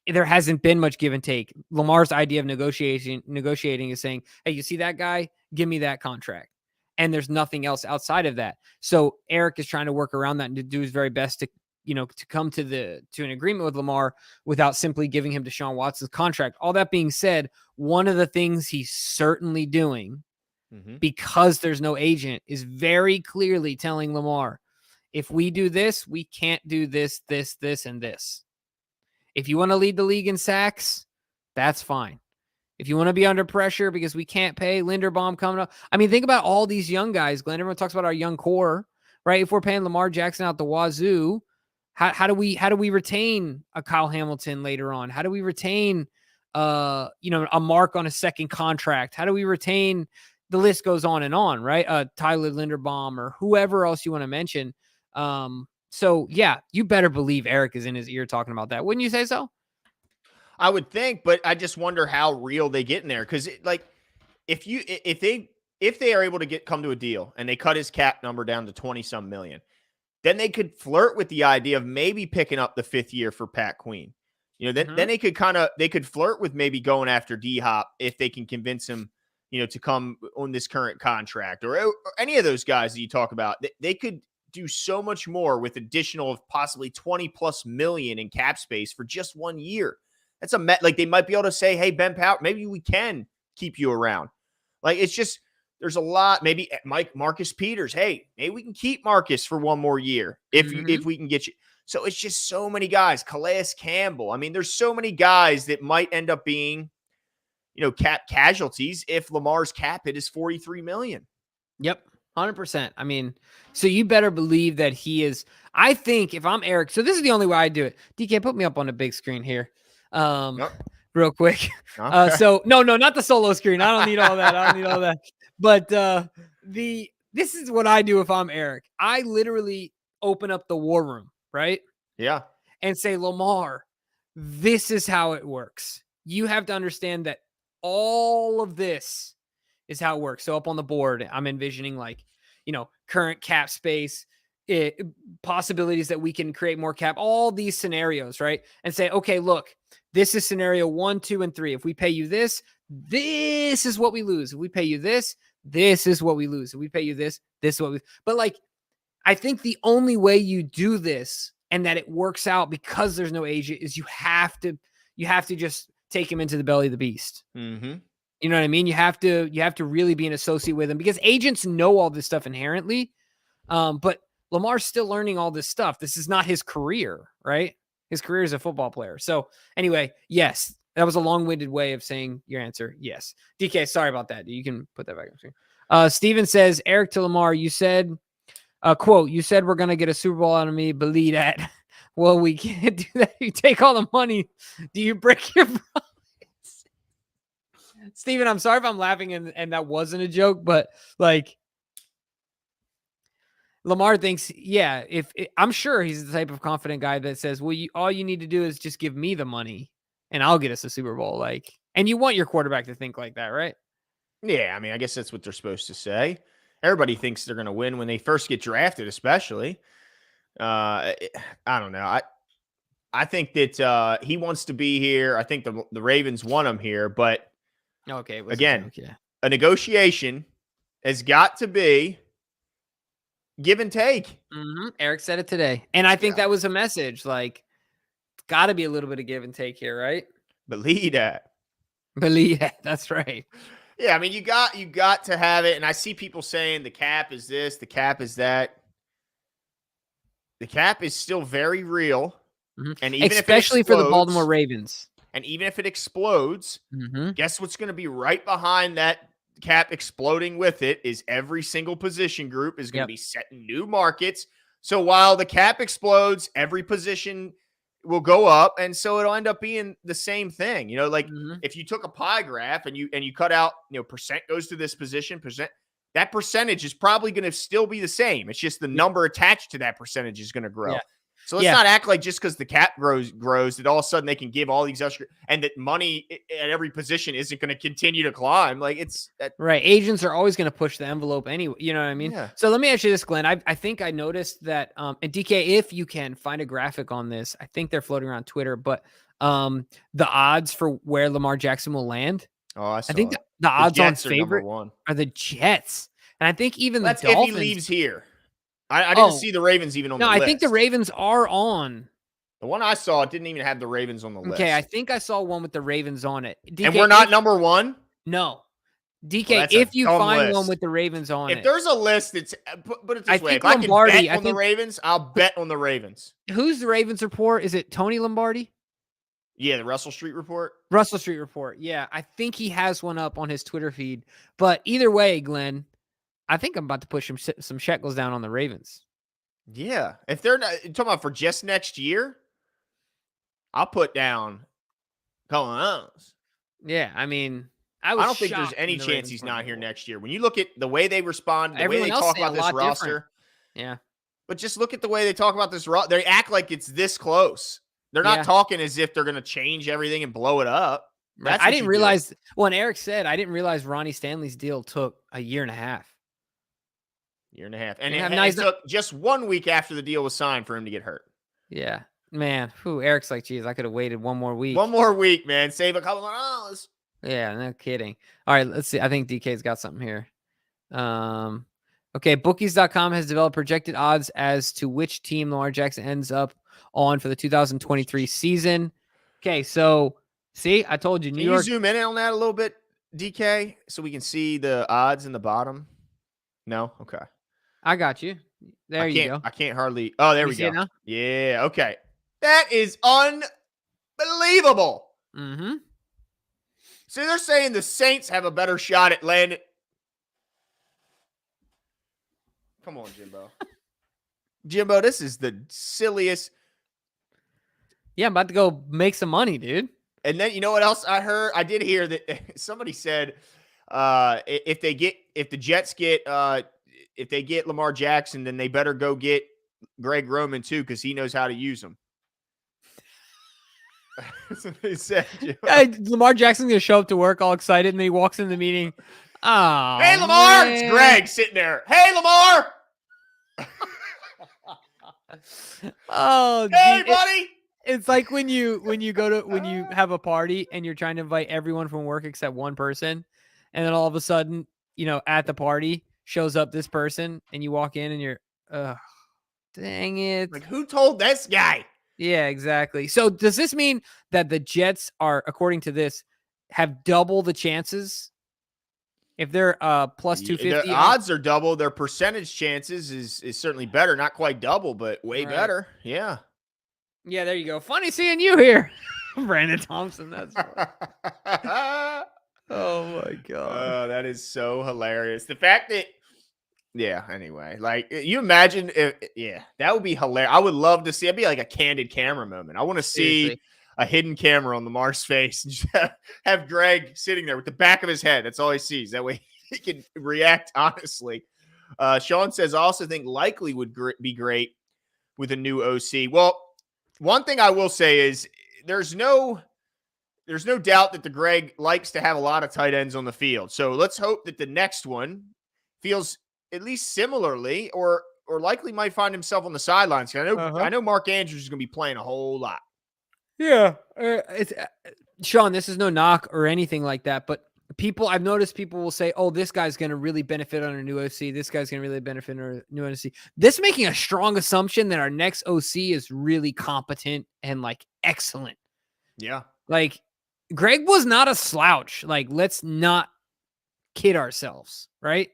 there hasn't been much give and take. Lamar's idea of negotiating is saying, hey, you see that guy? Give me that contract. And there's nothing else outside of that. So Eric is trying to work around that and to do his very best to come to an agreement with Lamar without simply giving him Deshaun Watson's contract. All that being said, one of the things he's certainly doing, because there's no agent, is very clearly telling Lamar, if we do this, we can't do this, this, this, and this. If you want to lead the league in sacks, that's fine. If you want to be under pressure because we can't pay Linderbaum coming up. I mean, think about all these young guys, Glenn. Everyone talks about our young core, right? If we're paying Lamar Jackson out the wazoo, how do we retain a Kyle Hamilton later on? How do we retain a Mark on a second contract? How do we retain the list goes on, right? Tyler Linderbaum or whoever else you want to mention. So yeah, you better believe Eric is in his ear talking about that. Wouldn't you say so? I would think, but I just wonder how real they get in there. Cause like if they are able to come to a deal and they cut his cap number down to 20 some million, then they could flirt with the idea of maybe picking up the 5th year for Pat Queen. Then they could flirt with maybe going after D Hop if they can convince him, to come on this current contract or any of those guys that you talk about. They could do so much more with additional of possibly 20 plus million in cap space for just 1 year. That's like they might be able to say, hey, Ben Powell, maybe we can keep you around. Like it's just, there's a lot. Maybe Marcus Peters. Hey, maybe we can keep Marcus for 1 more year if we can get you. So it's just so many guys. Calais Campbell. I mean, there's so many guys that might end up being, cap casualties if Lamar's cap hit is 43 million. Yep. 100%. I mean, so you better believe that he is. I think if I'm Eric, so this is the only way I do it. DK, put me up on a big screen here. Real quick. Okay. So no, not the solo screen. I don't need all that. But this is what I do if I'm Eric. I literally open up the war room, right? Yeah. And say, Lamar, this is how it works. You have to understand that all of this is how it works. So up on the board, I'm envisioning current cap space, possibilities that we can create more cap, all these scenarios, right? And say, okay, look, this is scenario 1, 2, and 3. If we pay you this is what we lose. If we pay you this is what we lose. If we pay you this is what we. But I think the only way you do this and that it works out because there's no agent is you have to just take him into the belly of the beast. Mm-hmm. You know what I mean? You have to really be an associate with him because agents know all this stuff inherently. But Lamar's still learning all this stuff. This is not his career, right? His career as a football player. So anyway, yes, that was a long-winded way of saying your answer. Yes. DK, sorry about that. You can put that back on screen. Steven says, Eric to Lamar, you said, quote, you said we're going to get a Super Bowl out of me. Believe that. Well, we can't do that. You take all the money. Do you break your promise? Steven, I'm sorry if I'm laughing and that wasn't a joke, but Lamar thinks, yeah, I'm sure he's the type of confident guy that says, well, all you need to do is just give me the money and I'll get us a Super Bowl. And you want your quarterback to think like that, right? Yeah. I mean, I guess that's what they're supposed to say. Everybody thinks they're going to win when they first get drafted, especially. I don't know. I think that he wants to be here. I think the Ravens want him here, but okay, again, a negotiation has got to be give and take. Mm-hmm. Eric said it today. And I think that was a message. Got to be a little bit of give and take here, right? Believe that. Believe that. That's right. Yeah, I mean, you got to have it. And I see people saying the cap is this, the cap is that. The cap is still very real. Mm-hmm. And even especially if it explodes, for the Baltimore Ravens. And even if it explodes, guess what's going to be right behind that cap exploding with it is every single position group is going to be setting new markets. So while the cap explodes, every position will go up. And so it'll end up being the same thing. If you took a pie graph and you cut out, percent goes to this position, that percentage is probably going to still be the same. It's just the number attached to that percentage is going to grow. Yeah. So let's not act like just because the cap grows that all of a sudden they can give all these extra and that money at every position isn't going to continue to climb. Right. Agents are always going to push the envelope anyway. You know what I mean? Yeah. So let me ask you this, Glenn. I think I noticed that, and DK, if you can find a graphic on this, I think they're floating around Twitter, but the odds for where Lamar Jackson will land. Oh, I think the odds on favorite are the Jets. And I think even the Dolphins. If he leaves here. I didn't see the Ravens even on the list. No, I think the Ravens are on. The one I saw, it didn't even have the Ravens on the list. Okay, I think I saw one with the Ravens on it. DK, and we're not number one? No. DK, if you find one with the Ravens on it. If there's a list that's put it this way, if I can bet on the Ravens, I'll bet on the Ravens. Who's the Ravens report? Is it Tony Lombardi? Yeah, the Russell Street report. Russell Street report. Yeah, I think he has one up on his Twitter feed. But either way, Glenn, I think I'm about to push some shekels down on the Ravens. Yeah. If they're not talking about for just next year, I'll put down Collins. Yeah, I mean, I I was don't think there's shocked any when the chance Ravens he's weren't not here available. next year. When you look at the way they respond, the way Everyone they else talk saying a about this lot different. roster, Yeah. but just look at the way they talk about this roster. They act like it's this close. They're not Yeah. talking as if they're going to change everything and blow it up. Right. That's I what didn't you do. realize when Eric said, I didn't realize Ronnie Stanley's deal took a year and a half. Year and a half. And have it nice- took just 1 week after the deal was signed for him to get hurt. Yeah. Man, Eric's like, geez, I could have waited one more week. One more week, man. Save a couple of dollars. Yeah, no kidding. All right, let's see. I think DK's got something here. Okay, bookies.com has developed projected odds as to which team Lamar Jackson ends up on for the 2023 season. Okay, so see, I told you, New Can York. you zoom in on that a little bit, DK, so we can see the odds in the bottom? No? Okay. I got you. There you go. I can't hardly. Oh, there You we see go. it now? Yeah. Okay. That is unbelievable. Mm-hmm. So they're saying the Saints have a better shot at landing. Come on, Jimbo. Jimbo, this is the silliest. Yeah, I'm about to go make some money, dude. And then you know what else I heard? I did hear that somebody said if the Jets get if they get Lamar Jackson, then they better go get Greg Roman too, because he knows how to use them. That's what they said. Lamar Jackson's gonna show up to work all excited, and then he walks in the meeting. Oh, hey, Lamar! man. It's Greg sitting there. Hey, Lamar! Oh, hey, dude, buddy! it's like when you have a party and you're trying to invite everyone from work except one person, and then all of a sudden, at the party shows up this person, and you walk in and you're, dang it! Like, who told this guy? Yeah, exactly. So does this mean that the Jets are, according to this, have double the chances? If they're plus 250, the odds are double. Their percentage chances is certainly better. Not quite double, but way better. Yeah. Yeah, there you go. Funny seeing you here, Brandon Thompson. That's funny. Oh my god. Oh, that is so hilarious. The fact that, yeah. Anyway, like you imagine, that would be hilarious. I would love to see. It'd be like a candid camera moment. I want to see a hidden camera on Lamar's face and just have Greg sitting there with the back of his head. That's all he sees. That way he can react honestly. Sean says, I also think likely would be great with a new OC. Well, one thing I will say is there's no doubt that the Greg likes to have a lot of tight ends on the field. So let's hope that the next one feels at least similarly or likely might find himself on the sidelines. I know Mark Andrews is going to be playing a whole lot. Yeah. It's Sean, this is no knock or anything like that, but I've noticed people will say, oh, this guy's going to really benefit on a new OC. This guy's going to really benefit on a new OC. This making a strong assumption that our next OC is really competent and like excellent. Yeah. Like Greg was not a slouch. Like, let's not kid ourselves, right?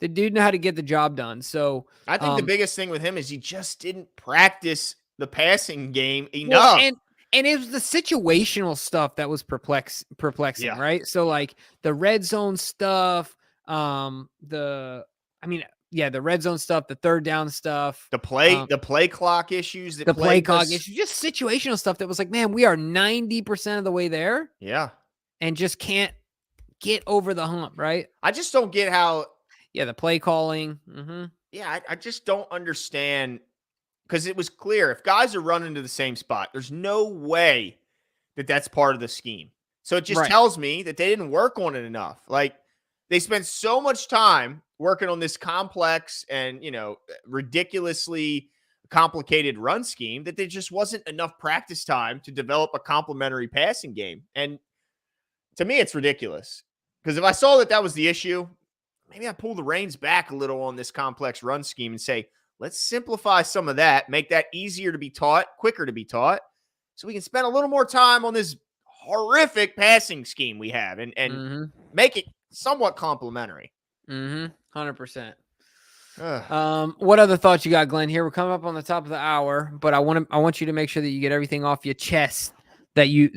The dude knew how to get the job done. So I think the biggest thing with him is he just didn't practice the passing game enough. Well, and it was the situational stuff that was perplexing, right? So like the red zone stuff, the red zone stuff, the third down stuff, the play clock issues, just situational stuff that was like, man, we are 90% of the way there. Yeah. And just can't get over the hump, right? I just don't get how. Yeah, the play calling. Mm-hmm. Yeah, I just don't understand. Because it was clear if guys are running to the same spot, there's no way that that's part of the scheme. So it just tells me that they didn't work on it enough. Like they spent so much time working on this complex and, ridiculously complicated run scheme that there just wasn't enough practice time to develop a complementary passing game. And to me, it's ridiculous. Because if I saw that was the issue, maybe I'd pull the reins back a little on this complex run scheme and say, let's simplify some of that, make that easier to be taught, quicker to be taught, so we can spend a little more time on this horrific passing scheme we have and make it somewhat complementary. 100%. What other thoughts you got, Glenn? Here we're coming up on the top of the hour, but I want you to make sure that you get everything off your chest that you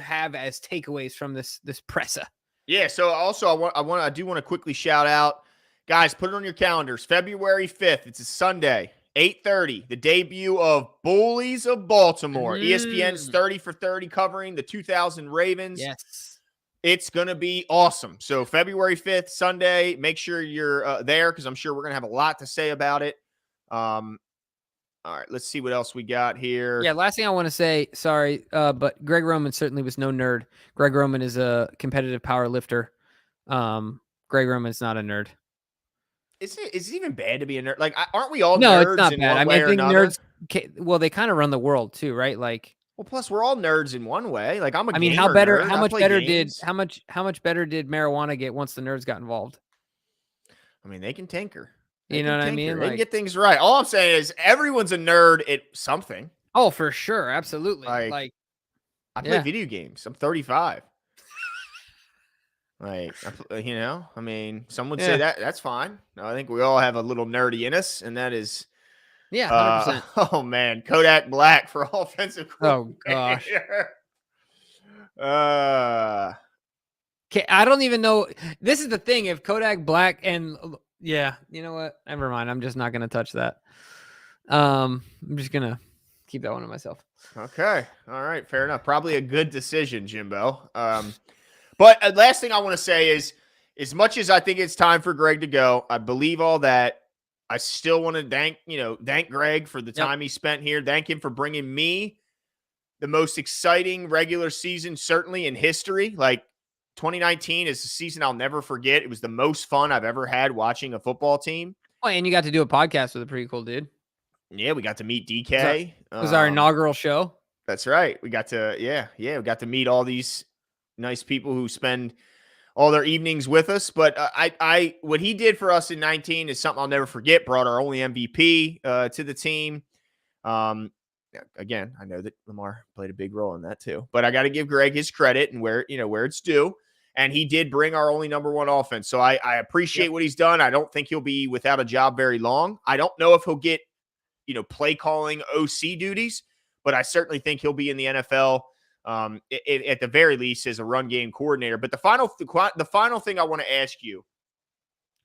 have as takeaways from this presser. Yeah. So also I do want to quickly shout out. Guys, put it on your calendars. February 5th. It's a Sunday, 8:30, the debut of Bullies of Baltimore. ESPN's Mm, 30 for 30 covering the 2000 Ravens. yes. It's going to be awesome. So February 5th, Sunday, make sure you're there because I'm sure we're going to have a lot to say about it. All right, let's see what else we got here. Yeah, last thing I want to say, sorry, but Greg Roman certainly was no nerd. Greg Roman is a competitive power lifter. Greg Roman's not a nerd. Is it even bad to be a nerd? Like, aren't we all No, it's nerds not in bad. I one mean, way I or think another? nerds, well, they kind of run the world too, right? Like, Well, plus we're all nerds in one way. Like, I'm a I mean, gamer nerd. how I much play better did, games. how much better did marijuana get once the nerds got involved? I mean, they can tinker. They You know can what I tinker. mean? They can Like, get things right. All I'm saying is everyone's a nerd at something. oh, for sure. Absolutely. Like, Like, I play yeah. video games. I'm 35. Like, I mean, some would say Yeah. that's fine. No, I think we all have a little nerdy in us, and that is, Yeah. 100%. oh man, Kodak Black for offensive Oh, gosh. coordinator. Okay, I don't even know. This is the thing. If Kodak Black and yeah, you know what? Never mind. I'm just not gonna touch that. I'm just gonna keep that one to myself. Okay, all right, fair enough. Probably a good decision, Jimbo. But last thing I want to say is, as much as I think it's time for Greg to go, I believe all that. I still want to thank Greg for the time he spent here. Thank him for bringing me the most exciting regular season, certainly in history. Like 2019 is a season I'll never forget. It was the most fun I've ever had watching a football team. Oh, and you got to do a podcast with a pretty cool dude. Yeah, we got to meet DK. It was our inaugural show. That's right. We got to, we got to meet all these nice people who spend all their evenings with us. But what he did for us in 19 is something I'll never forget. Brought our only MVP to the team. Again, I know that Lamar played a big role in that too, but I got to give Greg his credit and where it's due. And he did bring our only number one offense. So I appreciate what he's done. I don't think he'll be without a job very long. I don't know if he'll get, play calling OC duties, but I certainly think he'll be in the NFL at the very least as a run game coordinator. But the final thing I want to ask you,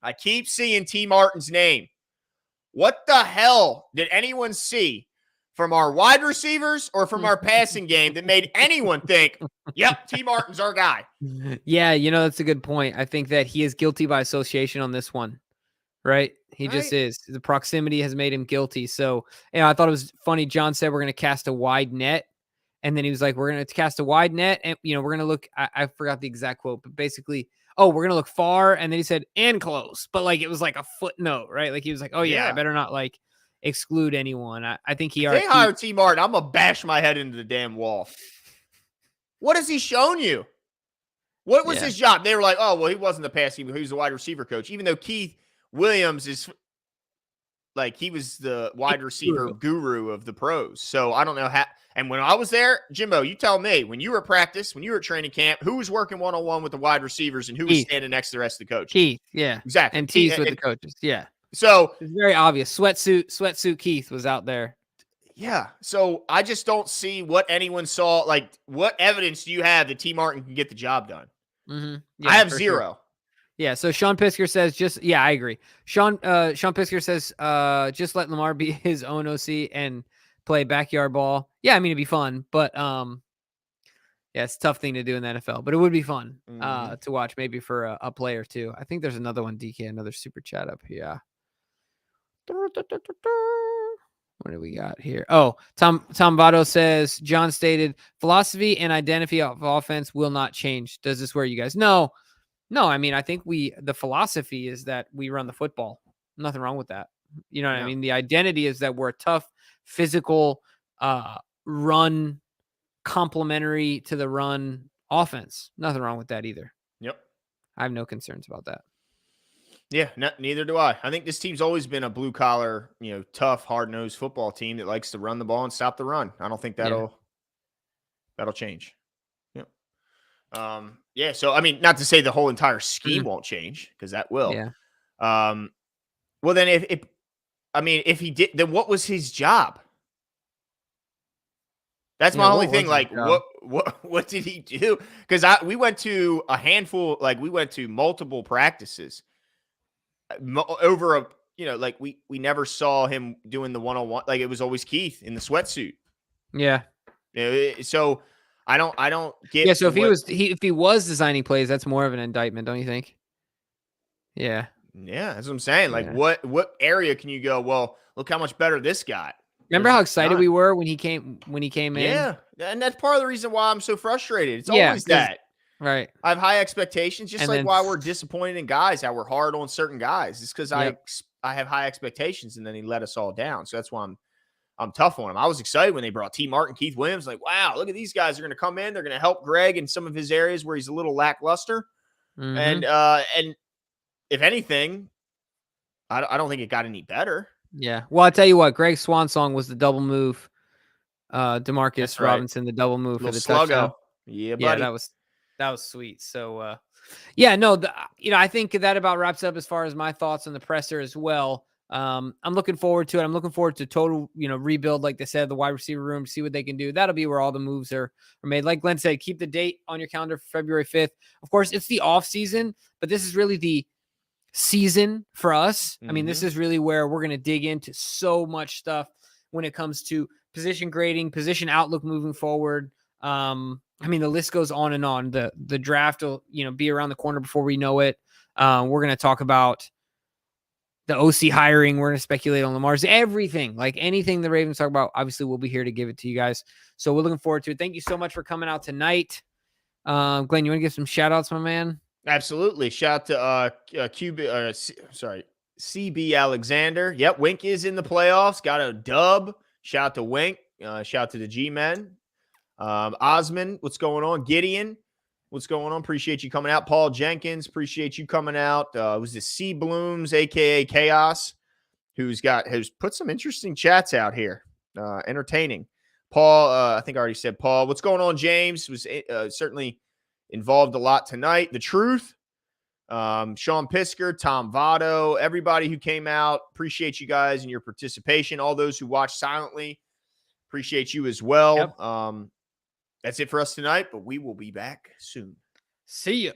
I keep seeing T. Martin's name. What the hell did anyone see from our wide receivers or from our passing game that made anyone think, yep, T. Martin's our guy? Yeah, that's a good point. I think that he is guilty by association on this one, right? He just is. The proximity has made him guilty. So, I thought it was funny. John said we're going to cast a wide net. And then he was like, we're going to cast a wide net. And, we're going to look, I forgot the exact quote, but basically, we're going to look far. And then he said, and close. But like, it was like a footnote, right? Like he was like, oh yeah, I better not like exclude anyone. I think if they hire T. Martin, I'm going to bash my head into the damn wall. What has he shown you? What was his job? They were like, oh, well, he wasn't the passing, he was the wide receiver coach. Even though Keith Williams is like, he was the wide receiver guru of the pros. So I don't know how. And when I was there, Jimbo, you tell me, when you were at practice, when you were at training camp, who was working one-on-one with the wide receivers and who was standing next to the rest of the coaches? Keith, yeah. Exactly. And teased with the coaches, yeah. So it's very obvious. Sweatsuit Keith was out there. Yeah. So I just don't see what anyone saw. Like, what evidence do you have that T. Martin can get the job done? Mm-hmm. Yeah, I have zero. Sure. Yeah. So Sean Pisker says I agree. Sean Pisker says just let Lamar be his own OC and play backyard ball. Yeah, I mean, it'd be fun, but it's a tough thing to do in the NFL, but it would be fun to watch maybe for a play or two. I think there's another one, DK, another super chat up here. What do we got here? Oh, Tom Votto says, John stated, philosophy and identity of offense will not change. Does this worry you guys? No. I mean, I think the philosophy is that we run the football. Nothing wrong with that. You know what I mean? The identity is that we're a tough, physical, run, complementary to the run offense. Nothing wrong with that either. Yep. I have no concerns about that. Yeah, neither do I. I think this team's always been a blue collar, tough, hard nosed football team that likes to run the ball and stop the run. I don't think that'll change. Yep. So I mean, not to say the whole entire scheme won't change, because that will. Yeah. Well, then if he did, then what was his job? That's my only thing. Like, what did he do? Because we went to a handful, like we went to multiple practices over like we never saw him doing the one-on-one. Like it was always Keith in the sweatsuit. Yeah. So I don't get. Yeah. So if he was designing plays, that's more of an indictment, don't you think? Yeah. Yeah, that's what I'm saying. Like, Yeah. what area can you go? Well, look how much better this got. Remember There's how excited none. we were when he came in? Yeah, and that's part of the reason why I'm so frustrated. It's Yeah. always that. Right. I have high expectations, just And like then why we're disappointed in guys, how we're hard on certain guys. It's because Yep. I have high expectations, and then he let us all down. So that's why I'm tough on him. I was excited when they brought T. Martin, Keith Williams. Like, wow, look at these guys. They're going to come in. They're going to help Greg in some of his areas where he's a little lackluster. Mhm. And if anything, I don't think it got any better. Yeah. Well, I'll tell you what, Greg Swansong was the double move. Demarcus That's right. Robinson, the double move for Little the touchdown. sluggo. Yeah, Yeah, buddy. that was sweet. So yeah, no, I think that about wraps up as far as my thoughts on the presser as well. I'm looking forward to it. I'm looking forward to total, rebuild, like they said, the wide receiver room, see what they can do. That'll be where all the moves are made. Like Glenn said, keep the date on your calendar for February 5th. Of course, it's the off season, but this is really the season for us. I mean, this is really where we're going to dig into so much stuff when it comes to position grading, position outlook moving forward. I mean, the list goes on and on. The draft will, be around the corner before we know it. We're going to talk about the OC hiring. We're going to speculate on Lamar's, everything, like anything the Ravens talk about. Obviously, we'll be here to give it to you guys. So we're looking forward to it. Thank you so much for coming out tonight. Glenn, you want to give some shout outs, my man? Absolutely. Shout to CB Alexander. Yep, Wink is in the playoffs. Got a dub. Shout out to Wink. Shout out to the G-Men. Osman, what's going on? Gideon, what's going on? Appreciate you coming out. Paul Jenkins, appreciate you coming out. It was the Sea Blooms, aka Chaos, who's put some interesting chats out here. Entertaining. Paul, I think I already said Paul. What's going on, James? Was certainly involved a lot tonight. The Truth, Sean Pisker, Tom Votto, everybody who came out. Appreciate you guys and your participation. All those who watched silently, appreciate you as well. Yep. That's it for us tonight, but we will be back soon. See ya.